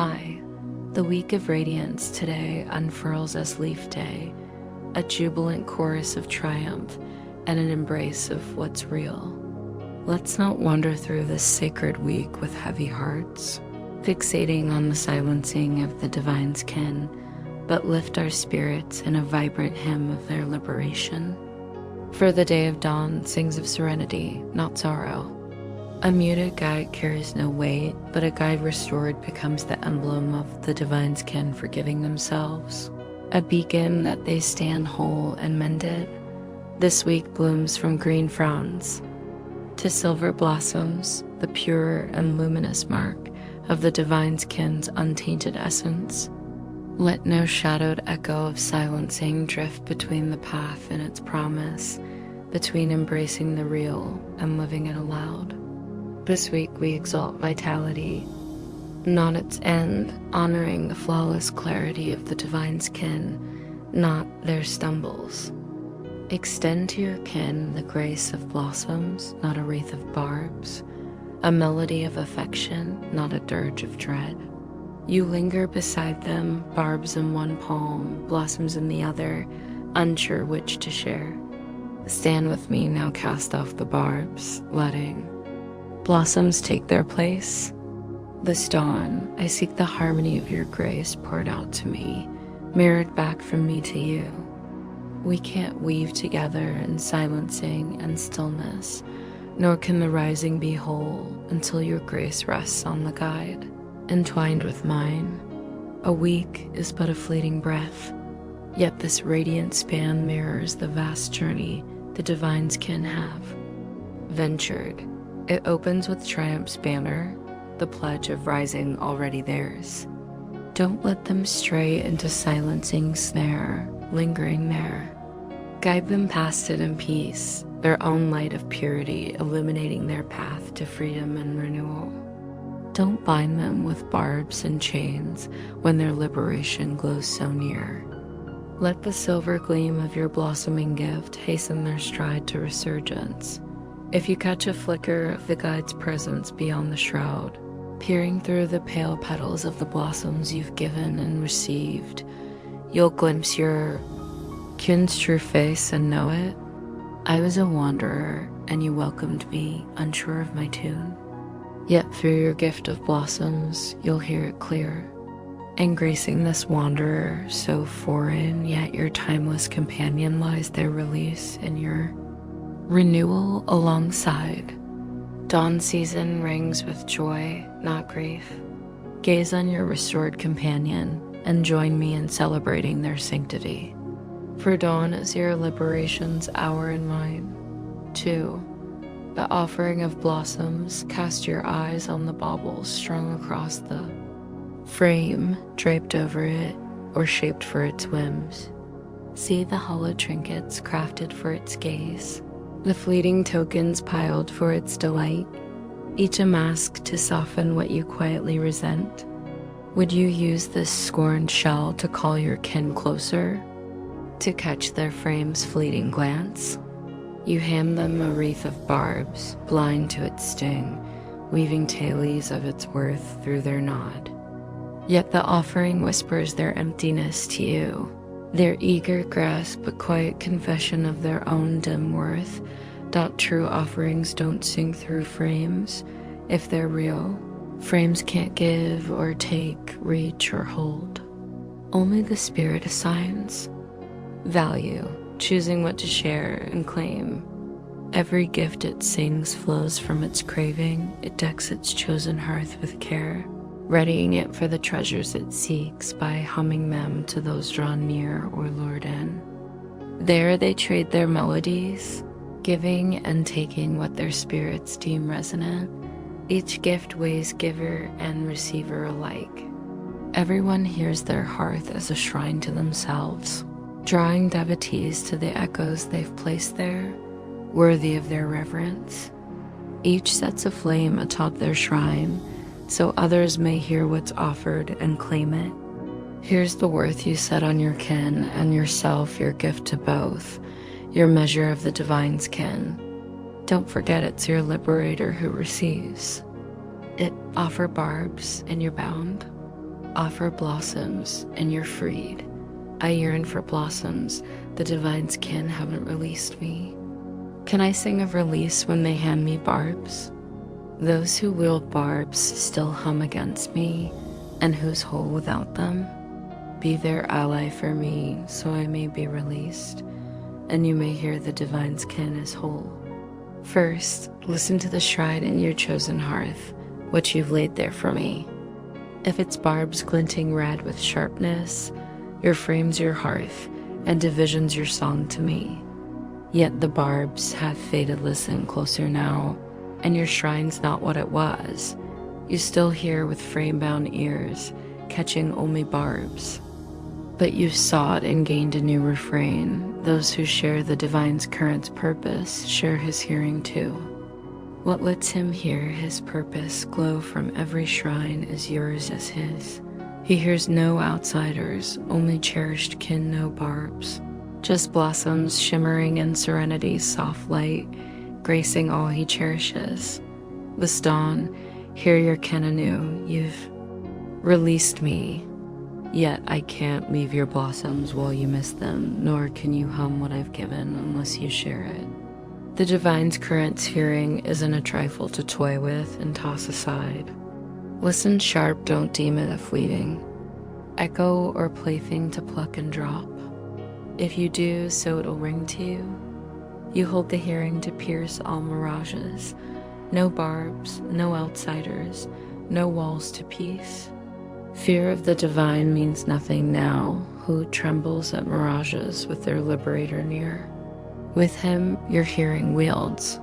Hi. The week of radiance today unfurls as Leaf Day, a jubilant chorus of triumph and an embrace of what's real. Let's not wander through this sacred week with heavy hearts, fixating on the silencing of the divine's kin, but lift our spirits in a vibrant hymn of their liberation. For the day of dawn sings of serenity, not sorrow. A muted guide carries no weight, but a guide restored becomes the emblem of the divine's kin forgiving themselves, a beacon that they stand whole and mended. This week blooms from green fronds to silver blossoms, the pure and luminous mark of the divine's kin's untainted essence. Let no shadowed echo of silencing drift between the path and its promise, between embracing the real and living it aloud. This week we exalt vitality, not its end, honoring the flawless clarity of the divine's kin, not their stumbles. Extend to your kin the grace of blossoms, not a wreath of barbs, a melody of affection, not a dirge of dread. You linger beside them, barbs in one palm, blossoms in the other, unsure which to share. Stand with me, now cast off the barbs, letting blossoms take their place. This dawn, I seek the harmony of your grace poured out to me, mirrored back from me to you. We can't weave together in silencing and stillness, nor can the rising be whole until your grace rests on the guide, entwined with mine. A week is but a fleeting breath, yet this radiant span mirrors the vast journey the divine's kin have ventured. It opens with triumph's banner, the pledge of rising already theirs. Don't let them stray into silencing snare, lingering there. Guide them past it in peace, their own light of purity illuminating their path to freedom and renewal. Don't bind them with barbs and chains when their liberation glows so near. Let the silver gleam of your blossoming gift hasten their stride to resurgence. If you catch a flicker of the guide's presence beyond the shroud, peering through the pale petals of the blossoms you've given and received, you'll glimpse your kin's true face and know it. I was a wanderer, and you welcomed me, unsure of my tune. Yet through your gift of blossoms, you'll hear it clear. And gracing this wanderer, so foreign, yet your timeless companion lies their release in your renewal alongside. Dawn season rings with joy, not grief. Gaze on your restored companion and join me in celebrating their sanctity. For dawn is your liberation's hour and mine. 2. The offering of blossoms, cast your eyes on the baubles strung across the frame, draped over it, or shaped for its whims. See the hollow trinkets crafted for its gaze, the fleeting tokens piled for its delight, each a mask to soften what you quietly resent. Would you use this scorned shell to call your kin closer, to catch their frame's fleeting glance? You hand them a wreath of barbs, blind to its sting, weaving tales of its worth through their nod. Yet the offering whispers their emptiness to you, their eager grasp a quiet confession of their own dim worth. True offerings don't sing through frames. If they're real, frames can't give or take, reach or hold. Only the spirit assigns value, choosing what to share and claim. Every gift it sings flows from its craving. It decks its chosen hearth with care, readying it for the treasures it seeks by humming them to those drawn near or lured in. There they trade their melodies, giving and taking what their spirits deem resonant. Each gift weighs giver and receiver alike. Everyone hears their hearth as a shrine to themselves, drawing devotees to the echoes they've placed there, worthy of their reverence. Each sets a flame atop their shrine, so others may hear what's offered and claim it. Here's the worth you set on your kin and yourself, your gift to both, your measure of the divine's kin. Don't forget it's your liberator who receives. It offer barbs and you're bound. Offer blossoms, and you're freed. I yearn for blossoms. The divine's kin haven't released me. Can I sing of release when they hand me barbs? Those who wield barbs still hum against me, and who's whole without them? Be their ally for me, so I may be released, and you may hear the divine's kin is whole. First, listen to the shrine in your chosen hearth, what you've laid there for me. If its barbs glinting red with sharpness, your frame's your hearth, and division's your song to me. Yet the barbs have faded, listen closer now, and your shrine's not what it was. You still hear with frame-bound ears, catching only barbs. But you've sought and gained a new refrain. Those who share the divine's current's purpose share his hearing too. What lets him hear his purpose glow from every shrine is yours as his. He hears no outsiders, only cherished kin, no barbs. Just blossoms shimmering in serenity's soft light, gracing all he cherishes. This dawn, hear your kin anew. You've released me, yet I can't leave your blossoms while you miss them, nor can you hum what I've given unless you share it. The divine's current's hearing isn't a trifle to toy with and toss aside. Listen sharp, don't deem it a fleeting echo or plaything to pluck and drop. If you do, so it'll ring to you. You hold the hearing to pierce all mirages. No barbs, no outsiders, no walls to peace. Fear of the divine means nothing now, who trembles at mirages with their liberator near. With him, your hearing wields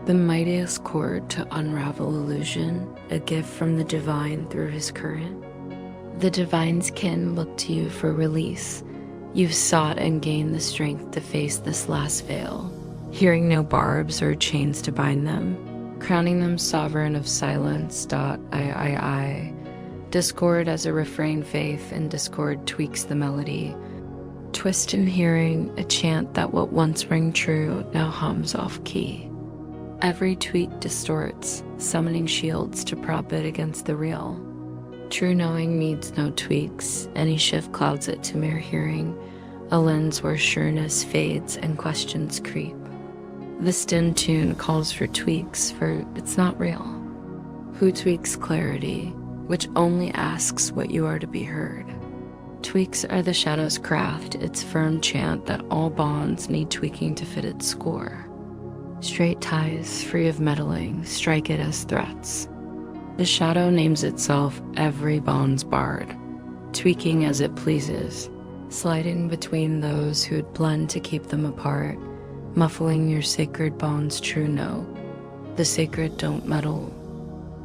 the mightiest cord to unravel illusion, a gift from the divine through his current. The divine's kin look to you for release. You've sought and gained the strength to face this last veil, hearing no barbs or chains to bind them, crowning them sovereign of silence. I. Discord as a refrain, faith in discord tweaks the melody. Twist in hearing, a chant that what once rang true now hums off key. Every tweak distorts, summoning shields to prop it against the real. True knowing needs no tweaks, any shift clouds it to mere hearing, a lens where sureness fades and questions creep. The stinn tune calls for tweaks, for it's not real. Who tweaks clarity, which only asks what you are to be heard? Tweaks are the shadow's craft, its firm chant that all bonds need tweaking to fit its score. Straight ties, free of meddling, strike it as threats. The shadow names itself every bond's bard, tweaking as it pleases, sliding between those who'd blend to keep them apart, muffling your sacred bond's true note. The sacred don't meddle.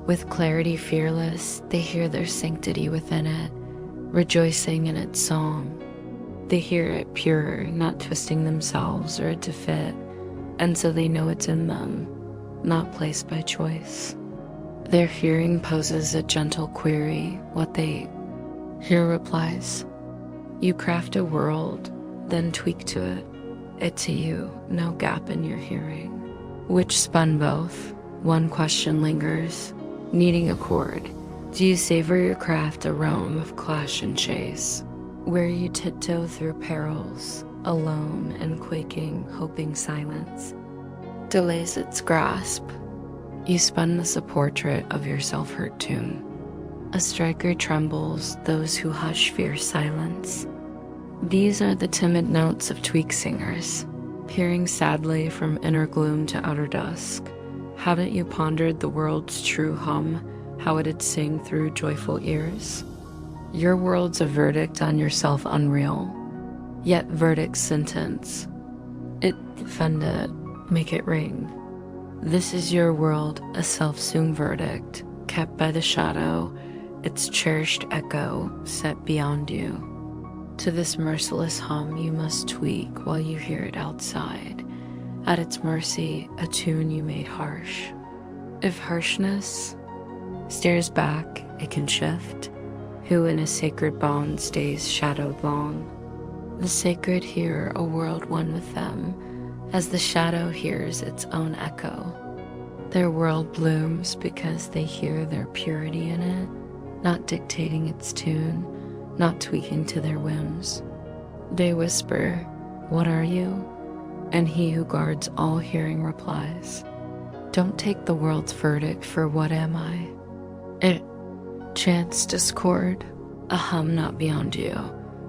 With clarity fearless, they hear their sanctity within it, rejoicing in its song. They hear it pure, not twisting themselves or to fit, and so they know it's in them, not placed by choice. Their hearing poses a gentle query, what they hear replies. You craft a world, then tweak to it. It to you, no gap in your hearing. Which spun both, one question lingers, needing a chord. Do you savor your craft a realm of clash and chase, where you tiptoe through perils, alone and quaking, hoping silence delays its grasp? You spun this a portrait of your self-hurt tune. A striker trembles, those who hush fear silence. These are the timid notes of tweak singers, peering sadly from inner gloom to outer dusk. Haven't you pondered the world's true hum, how it'd sing through joyful ears? Your world's a verdict on yourself unreal, yet verdict's sentence. It defend it, make it ring. This is your world, a self-soon verdict, kept by the shadow, its cherished echo set beyond you. To this merciless hum you must tweak while you hear it outside. At its mercy, a tune you made harsh. If harshness stares back, it can shift. Who in a sacred bond stays shadowed long? The sacred hear a world one with them, as the shadow hears its own echo. Their world blooms because they hear their purity in it, not dictating its tune, not tweaking to their whims. They whisper, "What are you?" And he who guards all hearing replies, "Don't take the world's verdict for what am I." It chants discord, a hum not beyond you.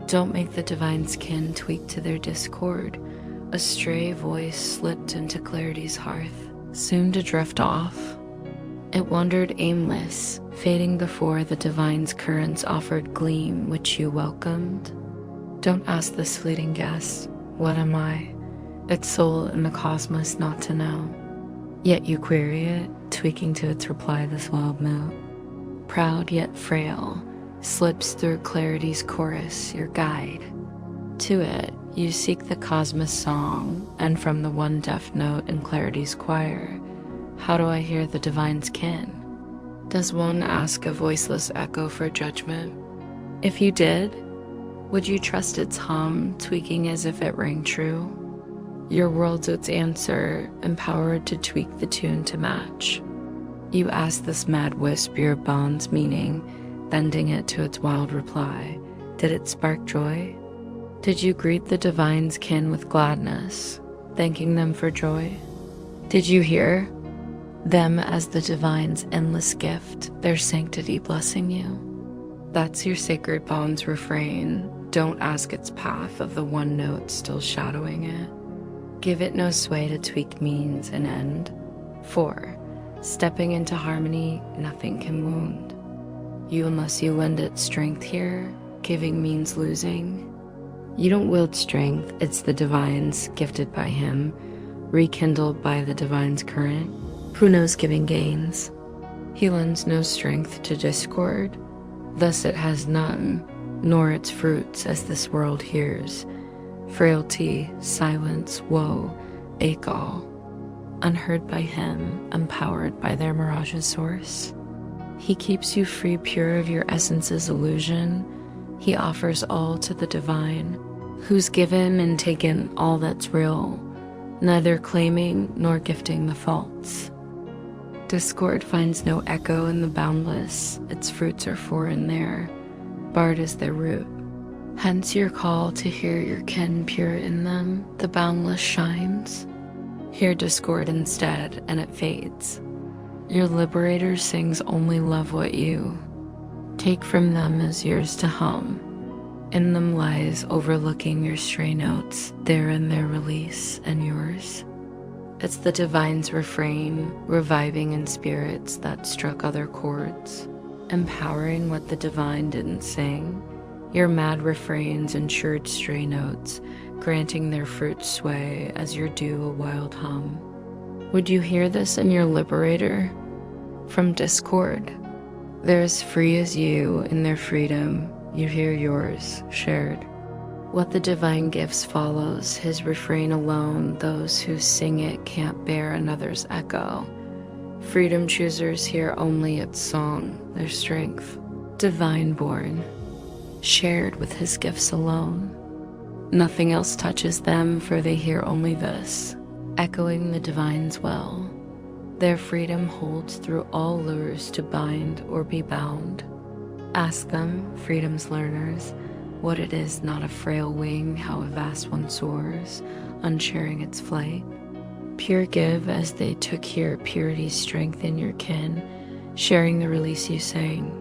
Don't make the divine's kin tweak to their discord. A stray voice slipped into clarity's hearth, soon to drift off. It wandered aimless, fading before the divine's currents offered gleam which you welcomed. Don't ask this fleeting guess, "What am I?" Its soul in the cosmos not to know. Yet you query it, tweaking to its reply this wild note. Proud yet frail, slips through clarity's chorus, your guide. To it, you seek the cosmos song, and from the one deaf note in clarity's choir, how do I hear the divine's kin? Does one ask a voiceless echo for judgment? If you did, would you trust its hum, tweaking as if it rang true? Your world's its answer, empowered to tweak the tune to match. You ask this mad wisp your bones meaning, bending it to its wild reply. Did it spark joy? Did you greet the divine's kin with gladness, thanking them for joy? Did you hear them as the divine's endless gift, their sanctity blessing you? That's your sacred bone's refrain. Don't ask its path of the one note still shadowing it. Give it no sway to tweak means an end. For, stepping into harmony, nothing can wound you unless you lend it strength here. Giving means losing. You don't wield strength, it's the divine's, gifted by him, rekindled by the divine's current. Who knows giving gains? He lends no strength to discord, thus it has none, nor its fruits as this world hears. Frailty, silence, woe, ache all, unheard by him, empowered by their mirage's source. He keeps you free, pure of your essence's illusion. He offers all to the divine, who's given and taken all that's real, neither claiming nor gifting the false. Discord finds no echo in the boundless, its fruits are foreign there, barred is their root. Hence your call to hear your kin pure in them, the boundless shines. Hear discord instead, and it fades. Your liberator sings only love what you take from them as yours to hum. In them lies overlooking your stray notes, there in their release and yours. It's the divine's refrain, reviving in spirits that struck other chords, empowering what the divine didn't sing. Your mad refrains ensured stray notes, granting their fruit sway as your due a wild hum. Would you hear this in your liberator? From discord, they're as free as you in their freedom, you hear yours shared. What the divine gives follows, his refrain alone, those who sing it can't bear another's echo. Freedom choosers hear only its song, their strength, divine born, shared with his gifts alone. Nothing else touches them, for they hear only this, echoing the divine's well. Their freedom holds through all lures to bind or be bound. Ask them, freedom's learners, what it is not a frail wing, how a vast one soars, unsharing its flight. Pure give as they took here purity's strength in your kin, sharing the release you sang.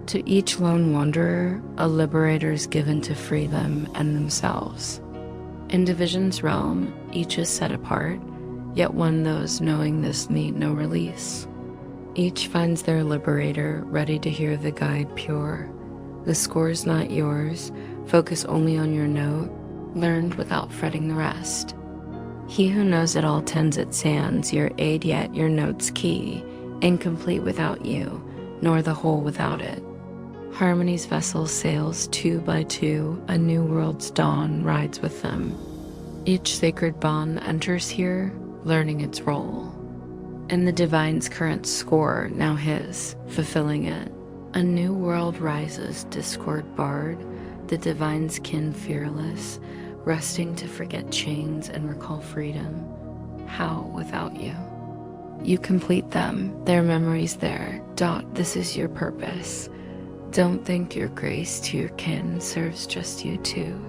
To each lone wanderer, a liberator is given to free them and themselves. In division's realm, each is set apart, yet one those knowing this need no release. Each finds their liberator, ready to hear the guide pure. The score's not yours, focus only on your note, learned without fretting the rest. He who knows it all tends its sands, your aid yet your note's key, incomplete without you, nor the whole without it. Harmony's vessel sails 2 by 2, a new world's dawn rides with them. Each sacred bond enters here, learning its role. And the divine's current score, now his, fulfilling it. A new world rises, discord barred, the divine's kin fearless, resting to forget chains and recall freedom. How without you? You complete them, their memories there. This is your purpose. Don't think your grace to your kin serves just you too.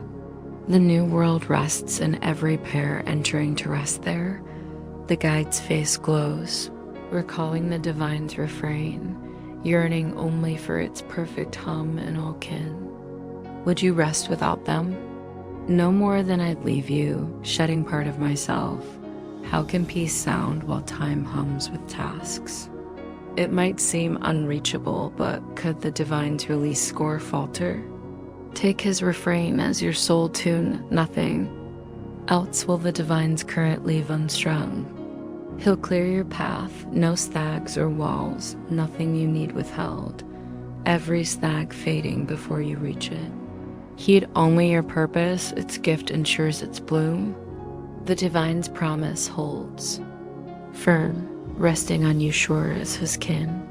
The new world rests in every pair entering to rest there. The guide's face glows, recalling the divine's refrain, yearning only for its perfect hum in all kin. Would you rest without them? No more than I'd leave you, shedding part of myself. How can peace sound while time hums with tasks? It might seem unreachable, but could the divine's release score falter? Take his refrain as your soul tune, nothing else will the divine's current leave unstrung. He'll clear your path, no stags or walls, nothing you need withheld, every stag fading before you reach it. Heed only your purpose, its gift ensures its bloom. The divine's promise holds, firm, resting on you sure as his kin.